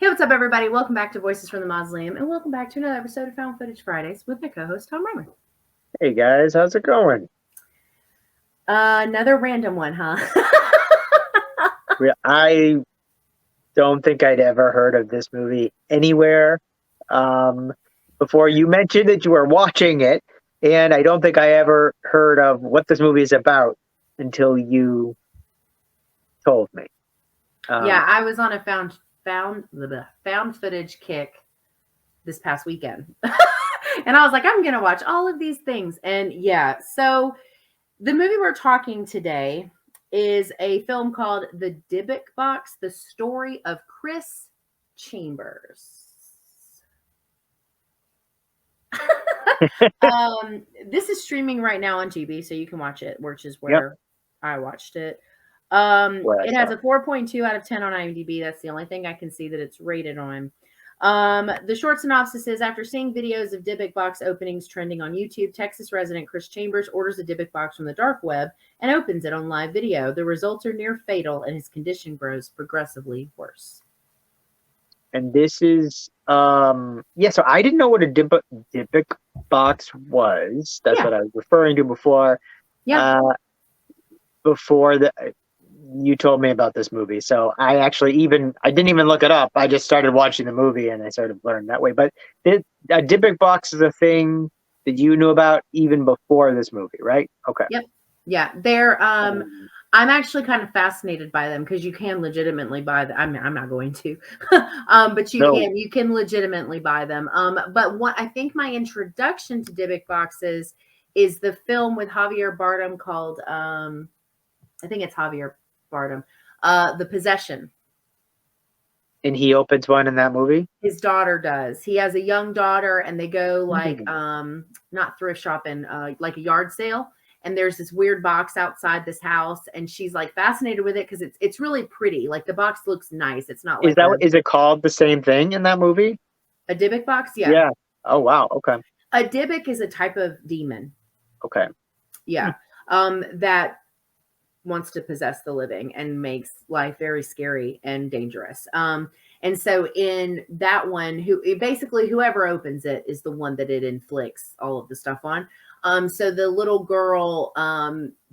Hey, what's up, everybody? Welcome back to Voices from the Mausoleum, and welcome back to another episode of Found Footage Fridays with my co-host, Tom Reimer. Hey, guys. How's it going? Another random one, huh? I don't think I'd ever heard of this movie anywhere before. You mentioned that you were watching it, and I don't think I ever heard of what this movie is about until you told me. Yeah, I was on a found footage kick this past weekend. And I was like, I'm going to watch all of these things. And yeah, so the movie we're talking today is a film called The Dybbuk Box, the story of Chris Chambers. This is streaming right now on Tubi, so you can watch it, which is where I watched it. It has a 4.2 out of 10 on IMDb. That's the only thing I can see that it's rated on. The short synopsis is, after seeing videos of Dybbuk Box openings trending on YouTube, Texas resident Chris Chambers orders a Dybbuk Box from the dark web and opens it on live video. The results are near fatal, and his condition grows progressively worse. And this is, so I didn't know what a Dybbuk Box was. That's what I was referring to before. Yeah. Before you told me about this movie. So I didn't even look it up. I just started watching the movie and I sort of learned that way. But a Dybbuk Box is a thing that you knew about even before this movie, right? Okay. Yep. Yeah. They're, I'm actually kind of fascinated by them because you can legitimately buy them. I'm not going to, but you can legitimately buy them. But what I think my introduction to Dybbuk Boxes is the film with Javier Bardem called, I think it's Javier Bardem, The Possession. And he opens one in that movie? His daughter does. He has a young daughter, and they go like, not thrift shopping, like a yard sale. And there's this weird box outside this house, and she's like fascinated with it because it's really pretty. Like the box looks nice. It's not like is it called the same thing in that movie? A Dybbuk Box? Yeah. Yeah. Oh wow. Okay. A Dybbuk is a type of demon. Okay. Yeah. That wants to possess the living and makes life very scary and dangerous. And so in that one, whoever opens it is the one that it inflicts all of the stuff on. So the little girl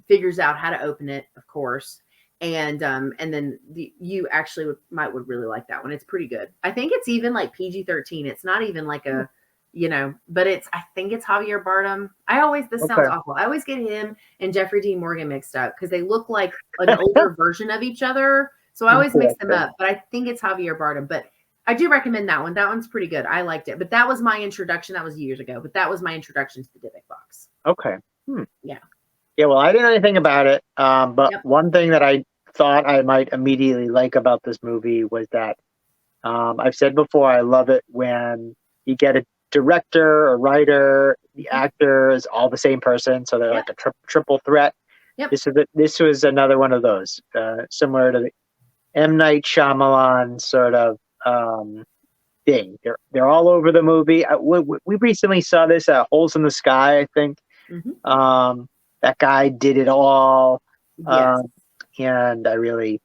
figures out how to open it, of course, and then you actually would really like that one. It's pretty good. I think it's even like PG-13. It's not even like a, but I think it's Javier Bardem. Sounds awful. I always get him and Jeffrey Dean Morgan mixed up because they look like an older version of each other. So I always mix them up, but I think it's Javier Bardem. But I do recommend that one. That one's pretty good. I liked it. But that was my introduction. That was years ago. But that was my introduction to the Dybbuk Box. Okay. Yeah. Yeah, well, I didn't know anything about it. But one thing that I thought I might immediately like about this movie was that I've said before, I love it when you get a director, a writer, the actor is all the same person. So they're like a triple threat. Yep. This was another one of those, similar to the M. Night Shyamalan sort of thing. They're all over the movie. We recently saw this at Holes in the Sky, I think. That guy did it all. And I'm really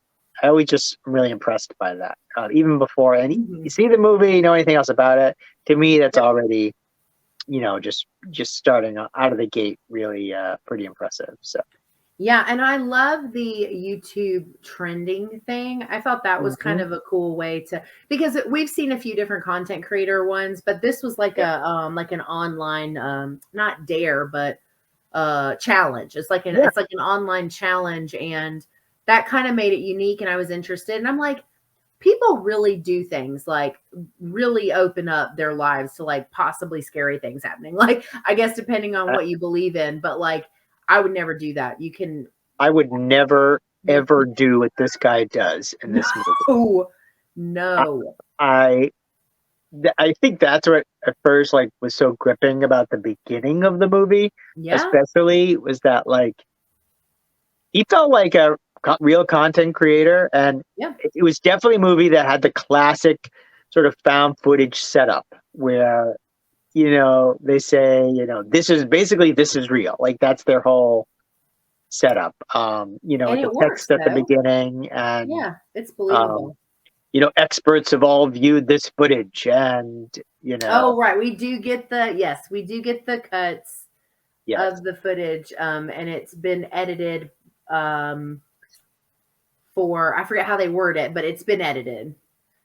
impressed by that. Even before you see the movie, you know anything else about it. To me, that's already, just starting out of the gate, really pretty impressive. So. Yeah, and I love the YouTube trending thing. I thought that was kind of a cool way because we've seen a few different content creator ones, but this was like an online not dare, but challenge. It's like an online challenge, and that kind of made it unique, and I was interested. And I'm like, people really do things like really open up their lives to like possibly scary things happening. Like, I guess depending on what you believe in, but like, I would never do that. I would never, ever do what this guy does in this movie. No. I think that's what at first was so gripping about the beginning of the movie, especially was that he felt like a real content creator, and it was definitely a movie that had the classic sort of found footage setup where they say, this is real. Like that's their whole setup. The text at the beginning, and it's believable. experts have all viewed this footage, and Oh, right. We do get the cuts yes, of the footage, and it's been edited for, I forget how they word it, but it's been edited.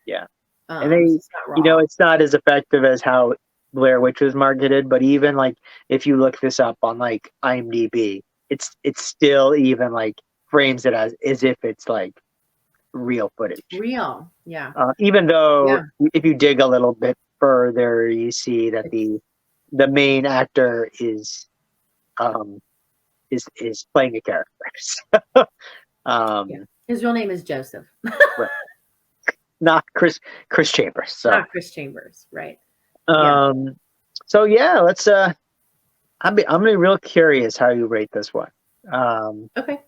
yeah, and So they, it's not raw. it's not as effective as how Blair Witch was marketed, but even like if you look this up on like IMDb, it's still even like frames it as if it's like real footage. Real. Yeah. Even though Yeah. if you dig a little bit further, you see that It's, the main actor um is playing a character. yeah. um, His real name is Joseph, right. Not Chris Chambers. So not Chris Chambers. Right. Yeah. um, so yeah, let's I'm gonna be real curious how you rate this one. Okay.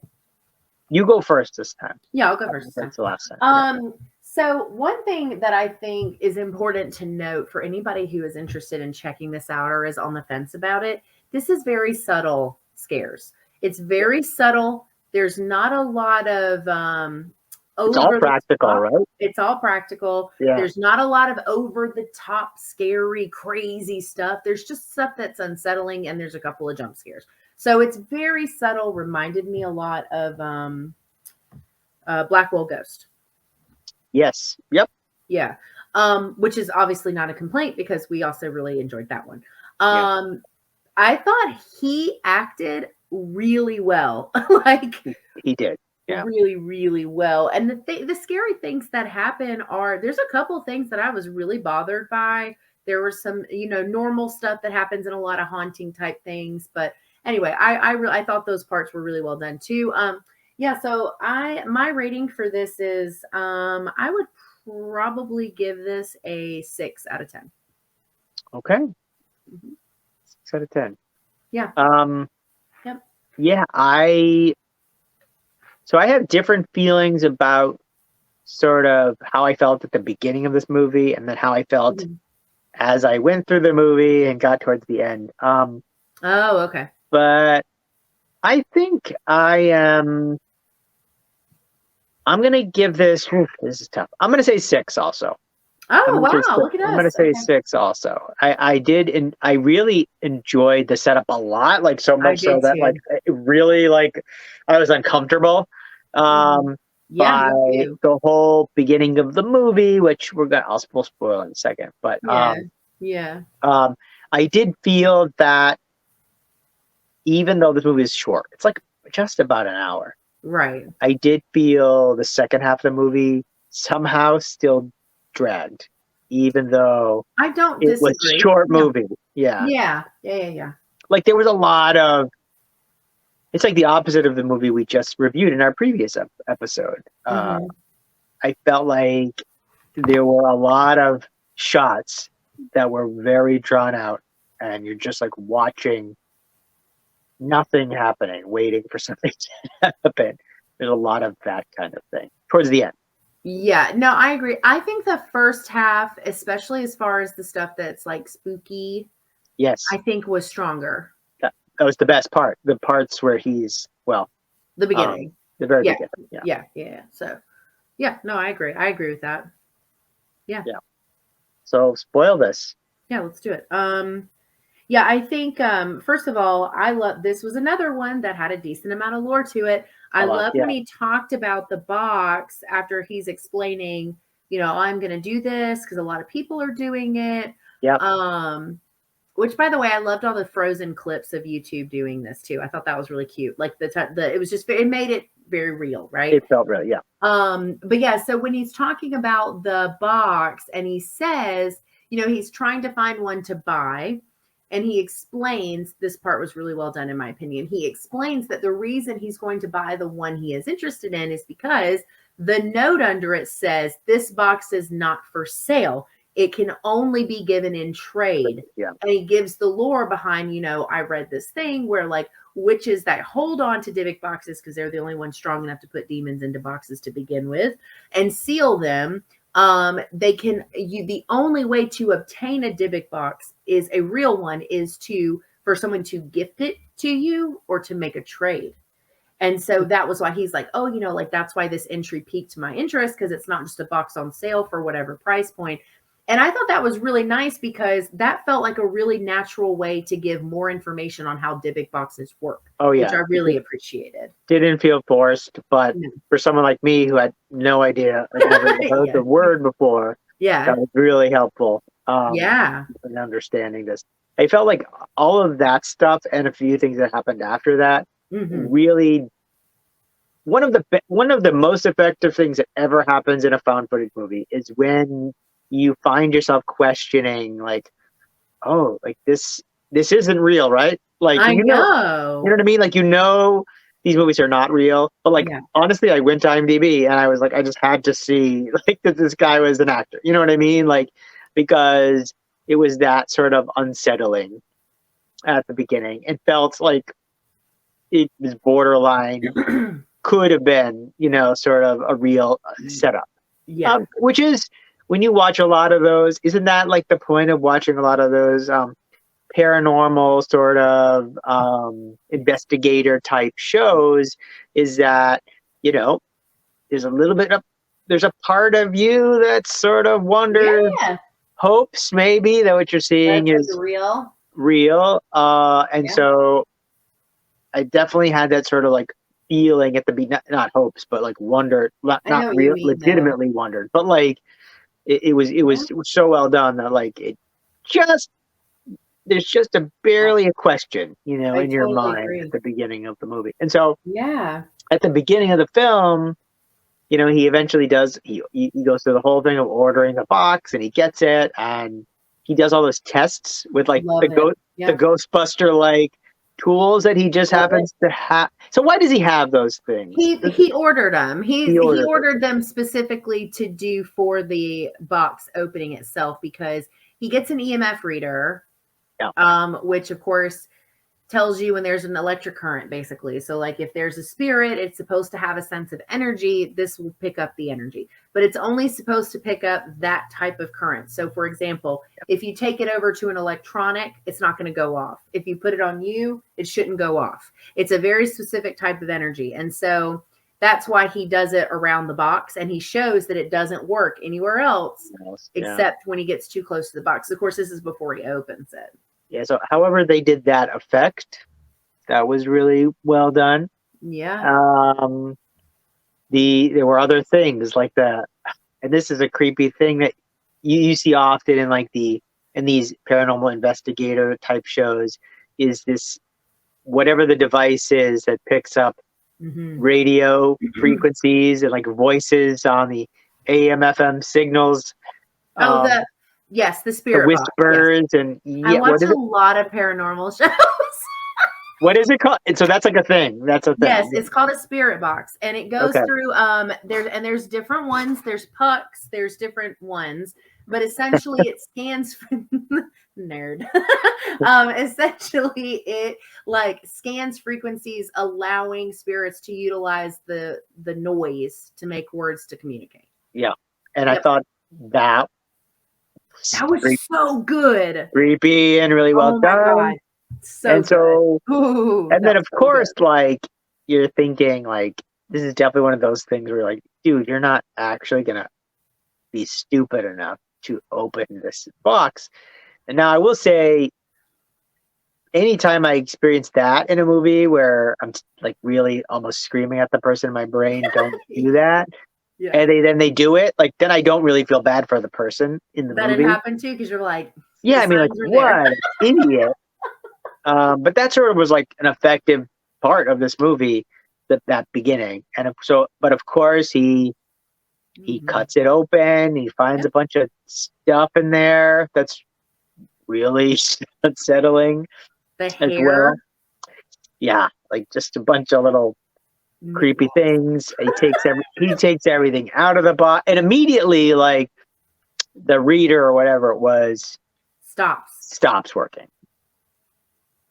You go first this time. Yeah, I'll go first this time. That's the last time. Yeah. So one thing that I think is important to note for anybody who is interested in checking this out or is on the fence about it, this is very subtle scares. It's very subtle. There's not a lot of It's all over the practical, top. right? It's all practical. Yeah. There's not a lot of over the top, scary, crazy stuff. There's just stuff that's unsettling, and there's a couple of jump scares. So it's very subtle. Reminded me a lot of Blackwell Ghost. Yes. Yep. Yeah. Which is obviously not a complaint because we also really enjoyed that one. Yeah. I thought he acted really well. Like He did. Yeah. really, really well. And the scary things that happen are, there's a couple things that I was really bothered by. There was some, normal stuff that happens in a lot of haunting type things. But anyway, I thought those parts were really well done too. Yeah, so my rating for this is I would probably give this a 6 out of 10. Okay. Mm-hmm. 6 out of 10. Yeah. Yep. Yeah, I have different feelings about sort of how I felt at the beginning of this movie and then how I felt as I went through the movie and got towards the end. Oh, okay. But I think I'm going to give this is tough. I'm going to say 6 also. Oh, wow. Look at us. I'm going to say 6 also. I really enjoyed the setup a lot, like so much so that like it really like I was uncomfortable Yeah, by the whole beginning of the movie, which I'll spoil in a second. But yeah. I did feel that even though this movie is short, it's like just about an hour. Right. I did feel the second half of the movie somehow still dragged, even though I don't it was a short movie. Yeah. Like there was a lot of, it's like the opposite of the movie we just reviewed in our previous episode. I felt like there were a lot of shots that were very drawn out and you're just like watching nothing happening, waiting for something to happen. There's a lot of that kind of thing towards the end. Yeah, no, I agree. I think the first half, especially as far as the stuff that's like spooky, yes, I think was stronger. That was the best part. The parts where he's the beginning, the very beginning. Yeah. So, yeah, no, I agree. I agree with that. Yeah. So spoil this. Yeah, let's do it. Yeah, I think first of all, I love this was another one that had a decent amount of lore to it. I love when he talked about the box after he's explaining, I'm going to do this because a lot of people are doing it. Yeah. Which, by the way, I loved all the frozen clips of YouTube doing this too. I thought that was really cute. Like it was just, it made it very real, right? It felt real, yeah. But yeah, so when he's talking about the box and he says, he's trying to find one to buy. And he explains, this part was really well done in my opinion. He explains that the reason he's going to buy the one he is interested in is because the note under it says, this box is not for sale. It can only be given in trade. Yeah. And he gives the lore behind, I read this thing where like witches that hold on to Dybbuk boxes because they're the only ones strong enough to put demons into boxes to begin with and seal them. The only way to obtain a Dybbuk box is a real one is for someone to gift it to you or to make a trade. And so that was why he's like, oh, like that's why this entry piqued my interest, because it's not just a box on sale for whatever price point. And I thought that was really nice because that felt like a really natural way to give more information on how Dybbuk boxes work. Oh, yeah. Which I really appreciated. Didn't feel forced, but for someone like me who had no idea, like never heard the word before, that was really helpful. In understanding this. I felt like all of that stuff and a few things that happened after that really one of the most effective things that ever happens in a found footage movie is when you find yourself questioning, like, oh, like this isn't real, right? Like, I know. You know what I mean? Like, these movies are not real. But like, honestly, I went to IMDb and I was like, I just had to see like that this guy was an actor. You know what I mean? Like, because it was that sort of unsettling at the beginning. It felt like it was borderline, could have been, sort of a real setup. Yeah. Which is, when you watch a lot of those, isn't that like the point of watching a lot of those paranormal sort of investigator type shows, is that, there's a part of you that sort of wonders, hopes maybe that what you're seeing is real. So I definitely had that sort of like feeling at the beginning, not hopes, but like wondered, not real, legitimately wondered, but like it was so well done that like there's just barely a question, in your mind at the beginning of the movie. And so at the beginning of the film, he eventually does, he goes through the whole thing of ordering the box, and he gets it, and he does all those tests with like the Ghostbuster like tools that he just happens to have. So why does he have those things? He ordered them. He ordered them specifically to do for the box opening itself, because he gets an EMF reader, which of course tells you when there's an electric current, basically. So like if there's a spirit, it's supposed to have a sense of energy. This will pick up the energy, but it's only supposed to pick up that type of current. So for example, if you take it over to an electronic, it's not going to go off. If you put it on you, it shouldn't go off. It's a very specific type of energy. And so that's why he does it around the box, and he shows that it doesn't work anywhere else except when he gets too close to the box. Of course, this is before he opens it. Yeah, so however they did that effect, that was really well done. Yeah. There were other things like that, and this is a creepy thing that you see often in these paranormal investigator type shows, is this, whatever the device is that picks up radio frequencies and like voices on the AM FM signals. Yes, the spirit box. The whispers and I watch a lot of paranormal shows. What is it called? And so that's like a thing. That's a thing. Yes, it's called a spirit box, and it goes through. There's different ones. There's pucks. There's different ones, but essentially it scans for nerd. Essentially, it like scans frequencies, allowing spirits to utilize the noise to make words to communicate. Yeah, and I thought that was so good, creepy, and really well done. And then of course, like, you're thinking like, this is definitely one of those things where you're like, dude, you're not actually gonna be stupid enough to open this box. And now I will say, anytime I experience that in a movie where I'm like really almost screaming at the person in my brain, don't do that. And they do it, like, then I don't really feel bad for the person in the movie. That happened too, because you're like, I mean, like, what idiot. But that sort of was like an effective part of this movie, that beginning. And but of course he cuts it open. He finds a bunch of stuff in there that's really unsettling. The hair. Yeah, like just a bunch of little creepy things. He takes everything out of the box, and immediately, like, the reader or whatever it was stops working.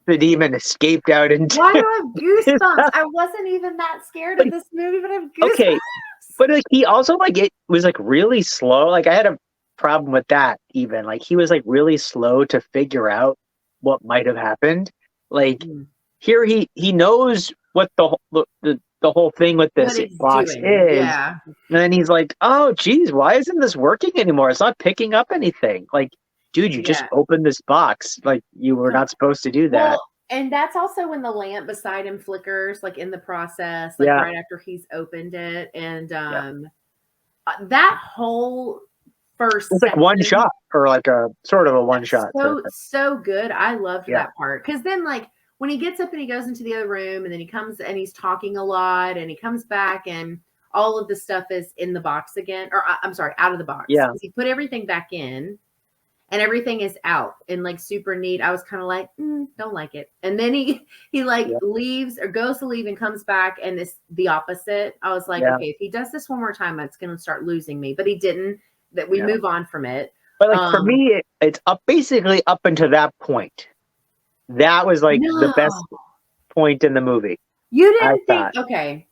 The demon escaped out into. Why do I have goosebumps? I wasn't even that scared of this movie, but I have goosebumps. Okay, but like, he also, like, it was like really slow. Like, I had a problem with that. Even like, he was like really slow to figure out what might have happened. Like, here he knows what the whole thing with What this it's box doing. is. Yeah. And then he's like, "Oh, geez, why isn't this working anymore? It's not picking up anything." Like, dude, you just Yeah. opened this box. Like, you were not supposed to do that. Well, and that's also when the lamp beside him flickers, like in the process, like Yeah. right after he's opened it. And Yeah. that whole first It's like one section, shot, or like a sort of a one shot. so good. I loved Yeah. that part. Because then, like, when he gets up and he goes into the other room, and then he comes and he's talking a lot, and he comes back, and all of the stuff is in the box again. Or I'm sorry, out of the box. Yeah. Because he put everything back in. And everything is out and like super neat. I was kind of like, don't like it. And then he like leaves or goes to leave and comes back, and it's the opposite. I was like, okay, if he does this one more time, it's going to start losing me. But he didn't. That we move on from it. But like for me, it's basically up until that point. That was like the best point in the movie. You didn't think, okay.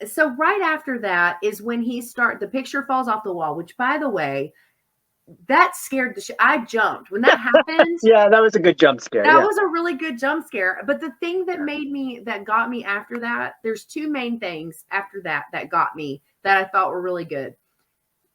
So right after that is when the picture falls off the wall, which, by the way, that scared the shit. I jumped when that happened. Yeah, that was a good jump scare. That was a really good jump scare. But the thing that got me after that, there's two main things after that got me that I thought were really good.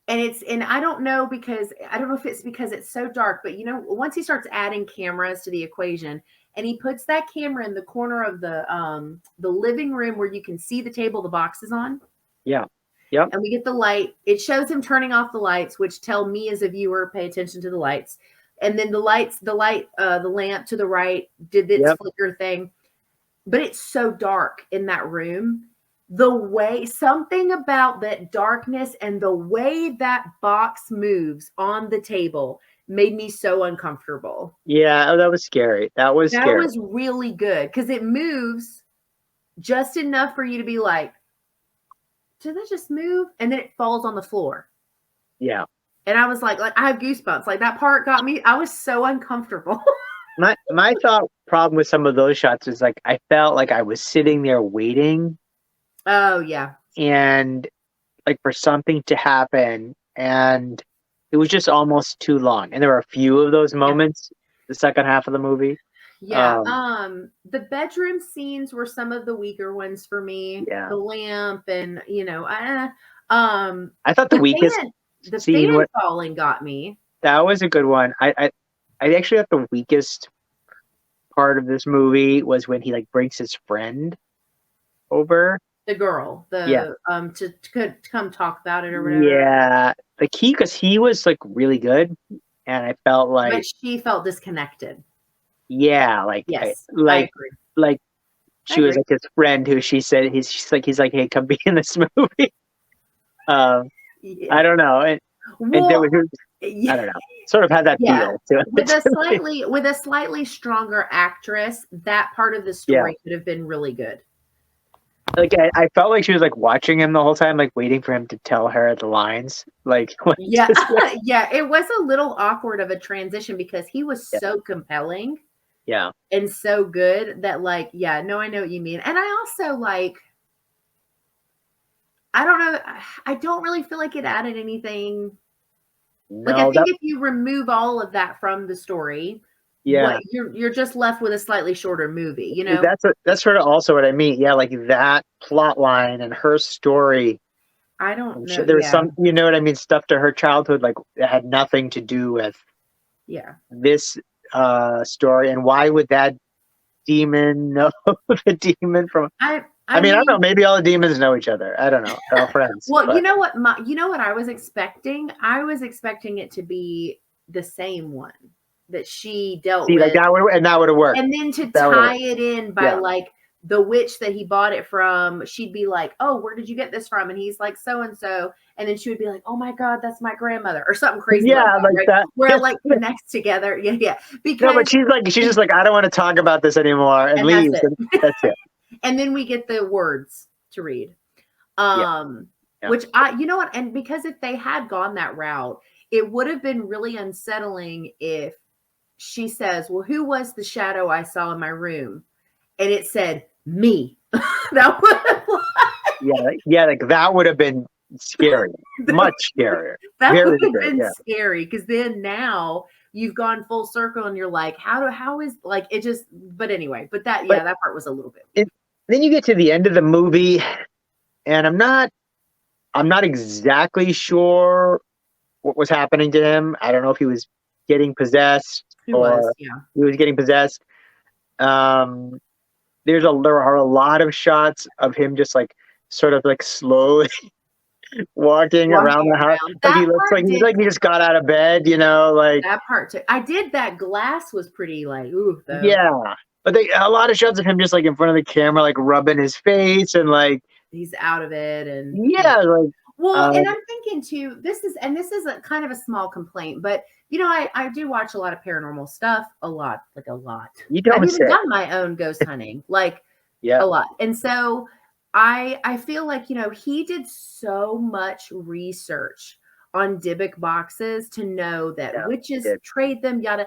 And I don't know if it's because it's so dark, but once he starts adding cameras to the equation, and he puts that camera in the corner of the living room where you can see the table the box is on. Yeah. Yep. And we get the light. It shows him turning off the lights, which tell me as a viewer, pay attention to the lights. And then the lamp to the right did its flicker thing. But it's so dark in that room. Something about that darkness and the way that box moves on the table made me so uncomfortable. Yeah, that was scary. That was really good because it moves just enough for you to be like, did that just move? And then it falls on the floor. Yeah. And I was like I have goosebumps. Like that part got me. I was so uncomfortable. my problem with some of those shots is like I felt like I was sitting there waiting. Oh yeah. And like for something to happen, and it was just almost too long. And there were a few of those moments the second half of the movie. Yeah. The bedroom scenes were some of the weaker ones for me. Yeah. The lamp and I thought the weakest scene fan falling got me. That was a good one. I actually thought the weakest part of this movie was when he like brings his friend over. The girl, to come talk about it or whatever. Yeah. Because he was like really good, and I felt like, but she felt disconnected. Yeah, like yes, I agree. Like she was like his friend who she said he's like, hey, come be in this movie. I don't know, and there was, I don't know, sort of had that feel to it. With a slightly stronger actress, that part of the story could have been really good. Like I felt like she was like watching him the whole time, like waiting for him to tell her the lines. Like it was a little awkward of a transition because he was so compelling. Yeah. And so good that I know what you mean. And I also I don't know. I don't really feel like it added anything. No, I think if you remove all of that from the story, you're just left with a slightly shorter movie, That's sort of also what I mean. Yeah, like that plot line and her story. I don't know. There was some, you know what I mean, stuff to her childhood, like it had nothing to do with this story. And why would that demon know the demon from? I mean, I don't know. Maybe all the demons know each other. I don't know. They're all friends. Well, you know what I was expecting? I was expecting it to be the same one that she dealt with. Like that would have worked. And then to tie it in by the witch that he bought it from, she'd be like, "Oh, where did you get this from?" And he's like, "So and so." And then she would be like, "Oh my God, that's my grandmother," or something crazy. Yeah, like that. Where it like connects together. Yeah. Because no, but she's just like, I don't want to talk about this anymore, and leaves. That's it. And then we get the words to read. Which you know what? And because if they had gone that route, it would have been really unsettling if she says, "Well, who was the shadow I saw in my room?" And it said, "Me." That would like that would have been scary. Much scarier. That would have been scary because then now you've gone full circle and you're like, how is like it just, but anyway, that part was a little bit weird. then you get to the end of the movie, and I'm not exactly sure what was happening to him. I don't know if he was getting possessed He was, or yeah. he was getting possessed. Um, there are a lot of shots of him just like sort of like slowly walking around Walking the house. around. Like he That looks part like did he just got out of bed, you know, like that part too. I did that glass was pretty like, ooh, though. yeah. But a lot of shots of him just like in front of the camera, like rubbing his face and like He's out of it and yeah. yeah, like Well, uh, and I'm thinking too, this is a kind of a small complaint, but I do watch a lot of paranormal stuff, a lot, like a lot. you I've don't even say. done my own ghost hunting, like Yeah, a lot. And so I feel like, he did so much research on Dybbuk boxes to know that yeah, he witches did. trade them, yada.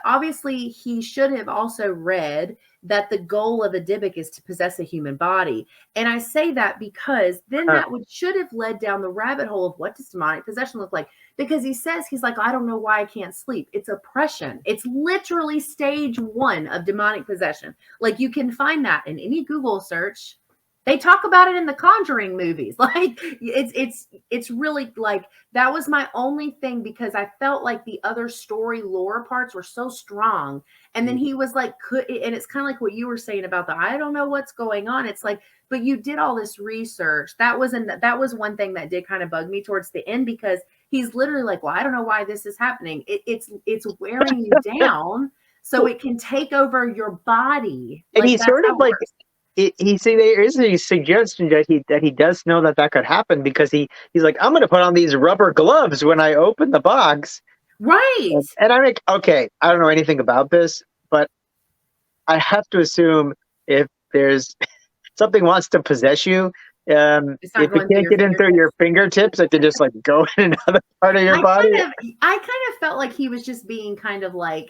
Obviously he should have also read that the goal of a Dybbuk is to possess a human body. And I say that because then Huh. that should have led down the rabbit hole of what does demonic possession look like? Because he's like, I don't know why I can't sleep. It's oppression. It's literally stage 1 of demonic possession. Like you can find that in any Google search. They talk about it in the Conjuring movies. Like it's really like that was my only thing because I felt like the other story lore parts were so strong. And then he was like, and it's kind of like what you were saying about I don't know what's going on. It's like, but you did all this research. That was one thing that did kind of bug me towards the end because he's literally like, well, I don't know why this is happening. It's wearing you down so it can take over your body. And Like he's that's sort of how it like works. he see there is a suggestion that he does know that could happen because he's like I'm going to put on these rubber gloves when I open the box. Right. And I'm like, okay, I don't know anything about this, but I have to assume if there's something wants to possess you, It's not if it going through can't your get in through fingertips. your fingertips, it can just like go in another part of your I body. kind of felt like he was just being kind of like,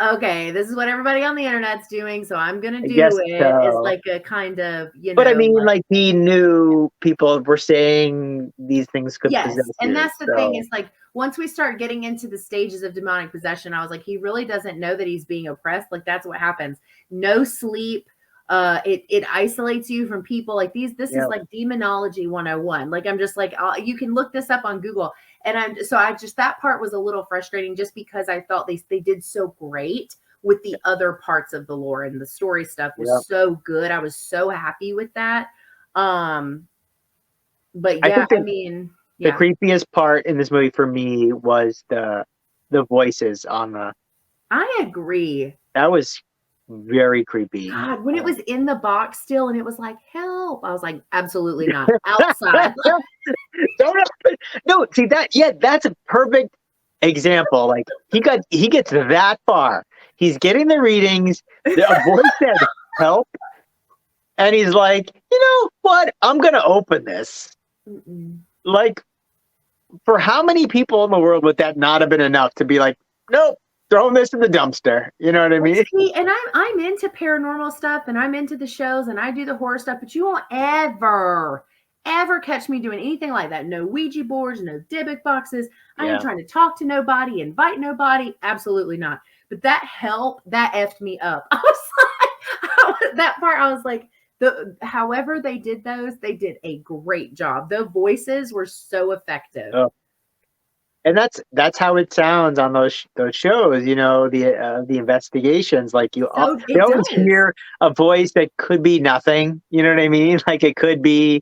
okay, this is what everybody on the internet's doing, so I'm gonna I do guess it. Is so. like a kind of, But I mean, like like he knew people were saying these things could yes. possess And you. that's the thing So is like once we start getting into the stages of demonic possession, I was like, he really doesn't know that he's being oppressed. Like that's what happens. No sleep. It isolates you from people like these. This is yeah, like demonology 101. Like I'm just like, you can look this up on Google. And I just that part was a little frustrating just because I felt they did so great with the other parts of the lore and the story stuff yeah. was so good. I was so happy with that. Um, but I yeah, think I mean, the yeah, creepiest part in this movie for me was the voices on the. I agree. That was very creepy. God, when it was in the box still and it was like, help, I was like, absolutely not. Outside. Don't open. No, see that? Yeah, that's a perfect example. Like he gets that far. He's getting the readings. A voice said help, and he's like, you know what? I'm gonna open this. Mm-mm. Like, for how many people in the world would that not have been enough to be like, nope, throwing this in the dumpster? You know what I Well, mean? see, and I'm into paranormal stuff and I'm into the shows and I do the horror stuff, but you won't ever catch me doing anything like that. No Ouija boards, no Dybbuk boxes. I ain't Yeah. trying to talk to nobody, invite nobody. Absolutely not. But that help, that effed me up. I was like, that part, I was like, however they did those, they did a great job. The voices were so effective. Oh. And that's how it sounds on those shows. You know, the investigations. Like So you it always does. hear a voice that could be nothing. You know what I mean? Like it could be,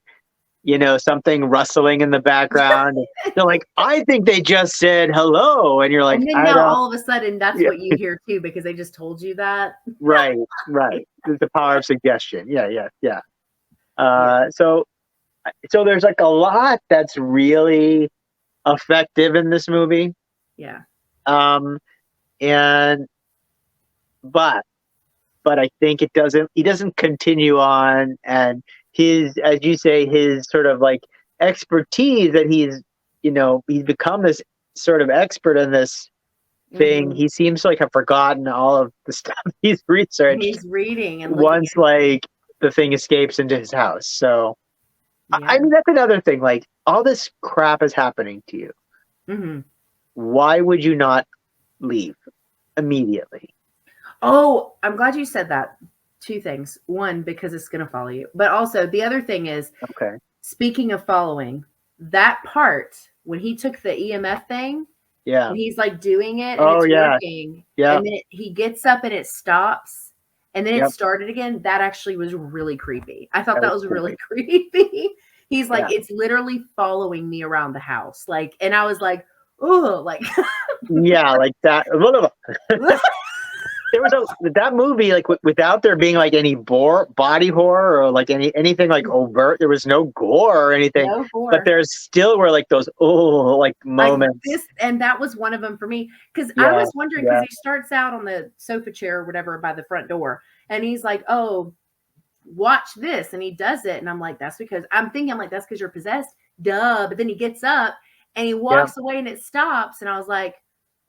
you know, something rustling in the background. They're like, I think they just said hello, and you're like, And then I now don't. all of a sudden that's Yeah, what you hear too because they just told you that. right, right. The power of suggestion. Yeah, yeah, yeah. Yeah. So there's like a lot that's really effective in this movie. Yeah. Um, and but I think he doesn't continue on, and his, as you say, his sort of like expertise that he's become this sort of expert in this thing. Mhm. He seems to like have forgotten all of the stuff he's researched He's reading and looking once into it. like the thing escapes into his house. So I Yeah. mean that's another thing. Like all this crap is happening to you. Mhm. Why would you not leave immediately? Oh, I'm glad you said that. two things. One, because it's going to follow you. But also, the other thing is, Okay. speaking of following, that part when he took the EMF thing, Yeah. and he's like doing it and Oh, it's yeah. working, Yeah. and then he gets up and it stops, and then it Yep. started again. That actually was really creepy. I thought That that was was really creepy. He's like, Yeah. it's literally following me around the house. Like, and I was like, oh, like, Yeah, like that. There was that movie, like without there being like any body horror or like anything like overt. There was no gore or anything, no but gore. there's still were like those like Like moments. this, and that was one of them for me. Because I Yeah, was wondering, because yeah. he starts out on the sofa chair or whatever by the front door, and he's like, oh, watch this, and he does it, and I'm like, that's because I'm thinking, I'm like, that's because you're possessed, duh. But then he gets up and he walks away and it stops, and I was like,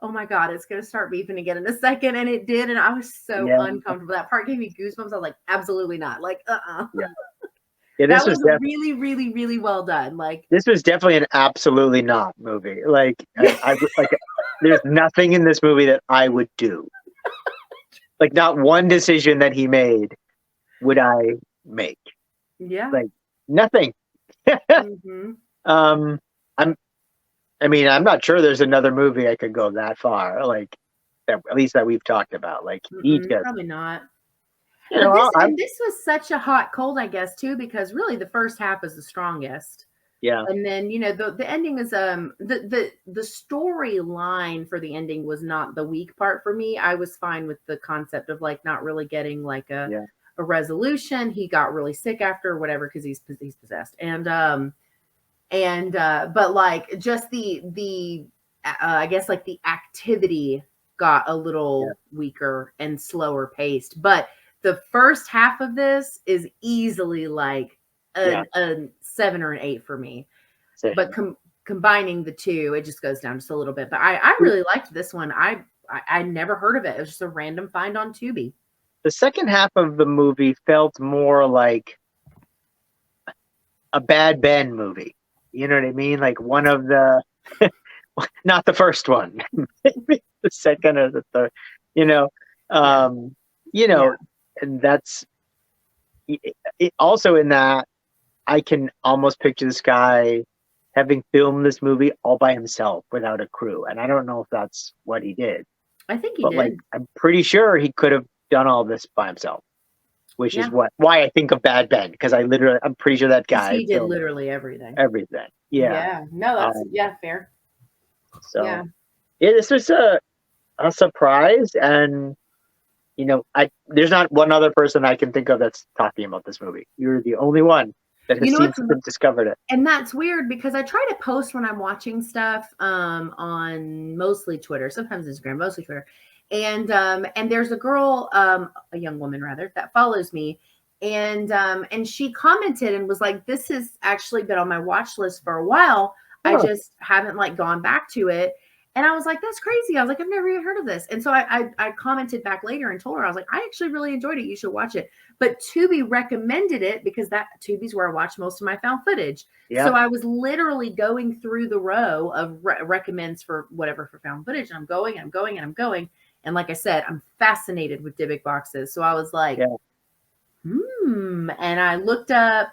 oh my god, it's gonna start beeping again in a second, and it did, and I was so uncomfortable. That part gave me goosebumps. I was like, absolutely not, like, Yeah, that was really, really, really well done. Like, this was definitely an absolutely not movie. Like, I like. There's nothing in this movie that I would do. Like, not one decision that he made would I make. yeah, Like, nothing. mm-hmm. I'm not sure there's another movie I could go that far, like that, at least that we've talked about. Like he just, Probably not. you know, And this was such a hot cold, I guess, too, because really the first half is the strongest. yeah. And then, you know, the ending is the storyline for the ending was not the weak part for me. I was fine with the concept of like not really getting like a resolution. He got really sick after or whatever because he's possessed. But like just the I guess like the activity got a little weaker and slower paced. But the first half of this is easily like a 7 or an 8 for me. Same. But combining the two, it just goes down just a little bit. But I really liked this one. I never heard of it. It was just a random find on Tubi. The second half of the movie felt more like a Bad Ben movie. You know what I mean? Like one of the, not the first one, maybe the second or the third. And that's also in that I can almost picture this guy having filmed this movie all by himself without a crew, and I don't know if that's what he did. I think he but did. Like, I'm pretty sure he could have done all this by himself, which is why I think of Bad Ben, because I'm pretty sure that guy he did literally everything. Yeah. No, that's fair. So this was a surprise, and there's not one other person I can think of that's talking about this movie. You're the only one that has seemed to have discovered it. And that's weird because I try to post when I'm watching stuff on mostly Twitter, sometimes Instagram, mostly Twitter. And there's a girl, a young woman rather, that follows me. And she commented and was like, this has actually been on my watch list for a while. I just haven't like gone back to it. And I was like, that's crazy. I was like, I've never even heard of this. And so I commented back later and told her, I was like, I actually really enjoyed it. You should watch it. But Tubi recommended it because Tubi's where I watch most of my found footage. Yeah. So I was literally going through the row of recommends for whatever for found footage. And I'm going. And like I said, I'm fascinated with Dybbuk boxes. So I was like, And I looked up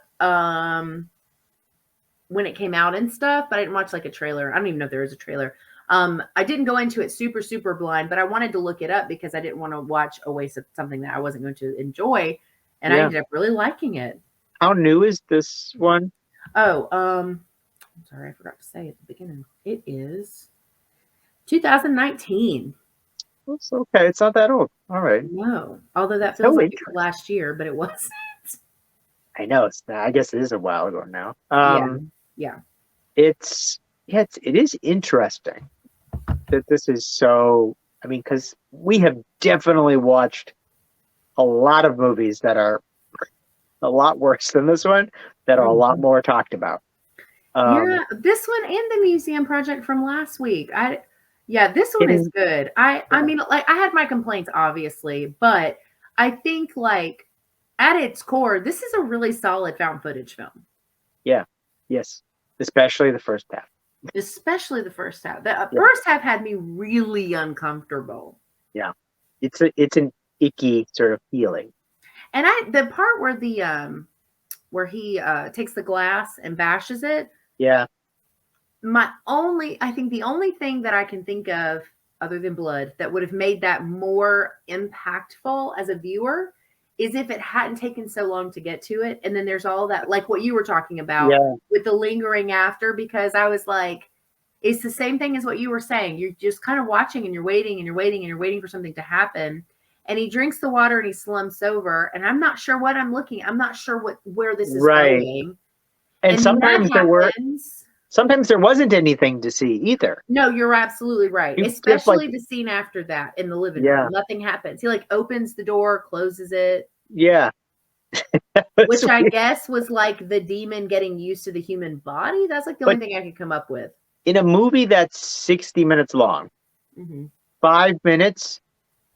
when it came out and stuff, but I didn't watch like a trailer. I don't even know if there is a trailer. I didn't go into it super, super blind, but I wanted to look it up because I didn't want to watch a waste of something that I wasn't going to enjoy. And I ended up really liking it. How new is this one? Oh, I'm sorry, I forgot to say at the beginning. It is 2019. It's okay. It's not that old. All right. No, although that feels like last year, but it wasn't. I know. I guess it is a while ago now. Yeah. It is interesting that this is so. I mean, because we have definitely watched a lot of movies that are a lot worse than this one, that are a lot more talked about. This one and the museum project from last week. This one is good. I mean, like I had my complaints, obviously, but I think like at its core, this is a really solid found footage film. Yeah. Yes. Especially the first half. The first half had me really uncomfortable. Yeah. It's an icky sort of feeling. And the part where he takes the glass and bashes it. Yeah. I think the only thing that I can think of other than blood that would have made that more impactful as a viewer is if it hadn't taken so long to get to it. And then there's all that, like what you were talking about with the lingering after, because I was like, it's the same thing as what you were saying. You're just kind of watching and you're waiting and you're waiting and you're waiting for something to happen. And he drinks the water and he slumps over. And I'm not sure what I'm looking. I'm not sure where this is going. And sometimes sometimes there wasn't anything to see either. No, you're absolutely right. Especially the scene after that in the living room. Nothing happens. He like opens the door, closes it. Yeah. Which I guess was like the demon getting used to the human body. That's like the only thing I could come up with. In a movie that's 60 minutes long, 5 minutes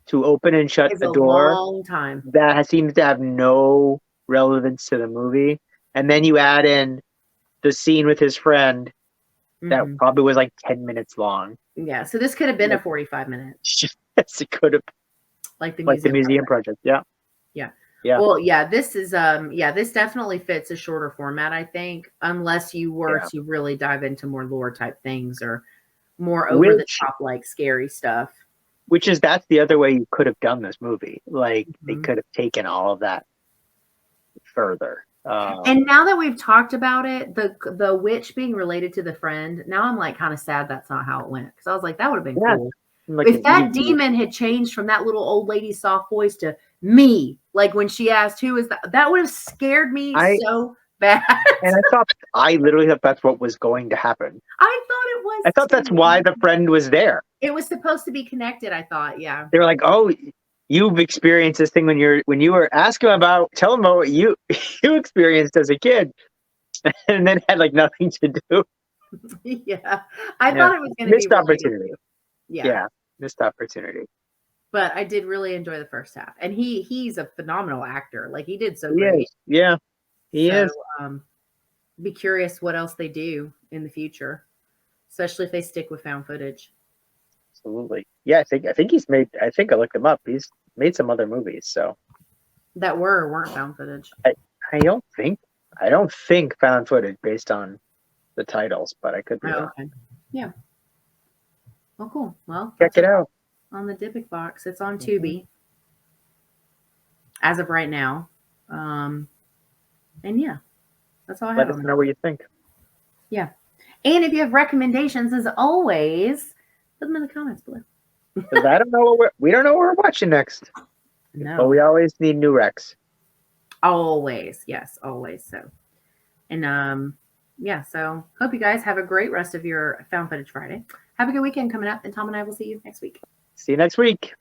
to open and shut the door. Long time. That seems to have no relevance to the movie. And then you add in the scene with his friend that probably was like 10 minutes long. Yeah, so this could have been a 45 minutes. Yes, it could have. Like the museum project. Yeah. Yeah. Yeah. Well, yeah, this is this definitely fits a shorter format, I think, unless you were to really dive into more lore type things or more over the top like scary stuff. That's the other way you could have done this movie. Like they could have taken all of that further. And now that we've talked about it, the witch being related to the friend, now I'm like kind of sad that's not how it went. Because I was like, that would have been cool. Like if that demon had changed from that little old lady soft voice to me, like when she asked who is that would have scared me so bad. And I literally thought that's what was going to happen. I thought it was. I thought that's why the friend was there. It was supposed to be connected, I thought, yeah. They were like, oh, you've experienced this thing when you were asking about, tell them about what you experienced as a kid, and then had like nothing to do. Yeah, I thought it was going to be missed opportunity. Yeah, missed opportunity. But I did really enjoy the first half, and he's a phenomenal actor. Like he did so great. Yeah, he is. Be curious what else they do in the future, especially if they stick with found footage. Absolutely. Yeah, I think he's made. I think I looked him up. He's made some other movies. So that weren't found footage. I don't think found footage based on the titles, but I could be wrong. Okay. Yeah. Well, cool. Well, check it out on the Dybbuk Box. It's on Tubi as of right now. And yeah, that's all I have. Let us know what you think. Yeah. And if you have recommendations, as always, put them in the comments below. Because I don't know we don't know what we're watching next. No. But we always need new recs. Always. Yes, always. So, and so hope you guys have a great rest of your Found Footage Friday. Have a good weekend coming up, and Tom and I will see you next week. See you next week.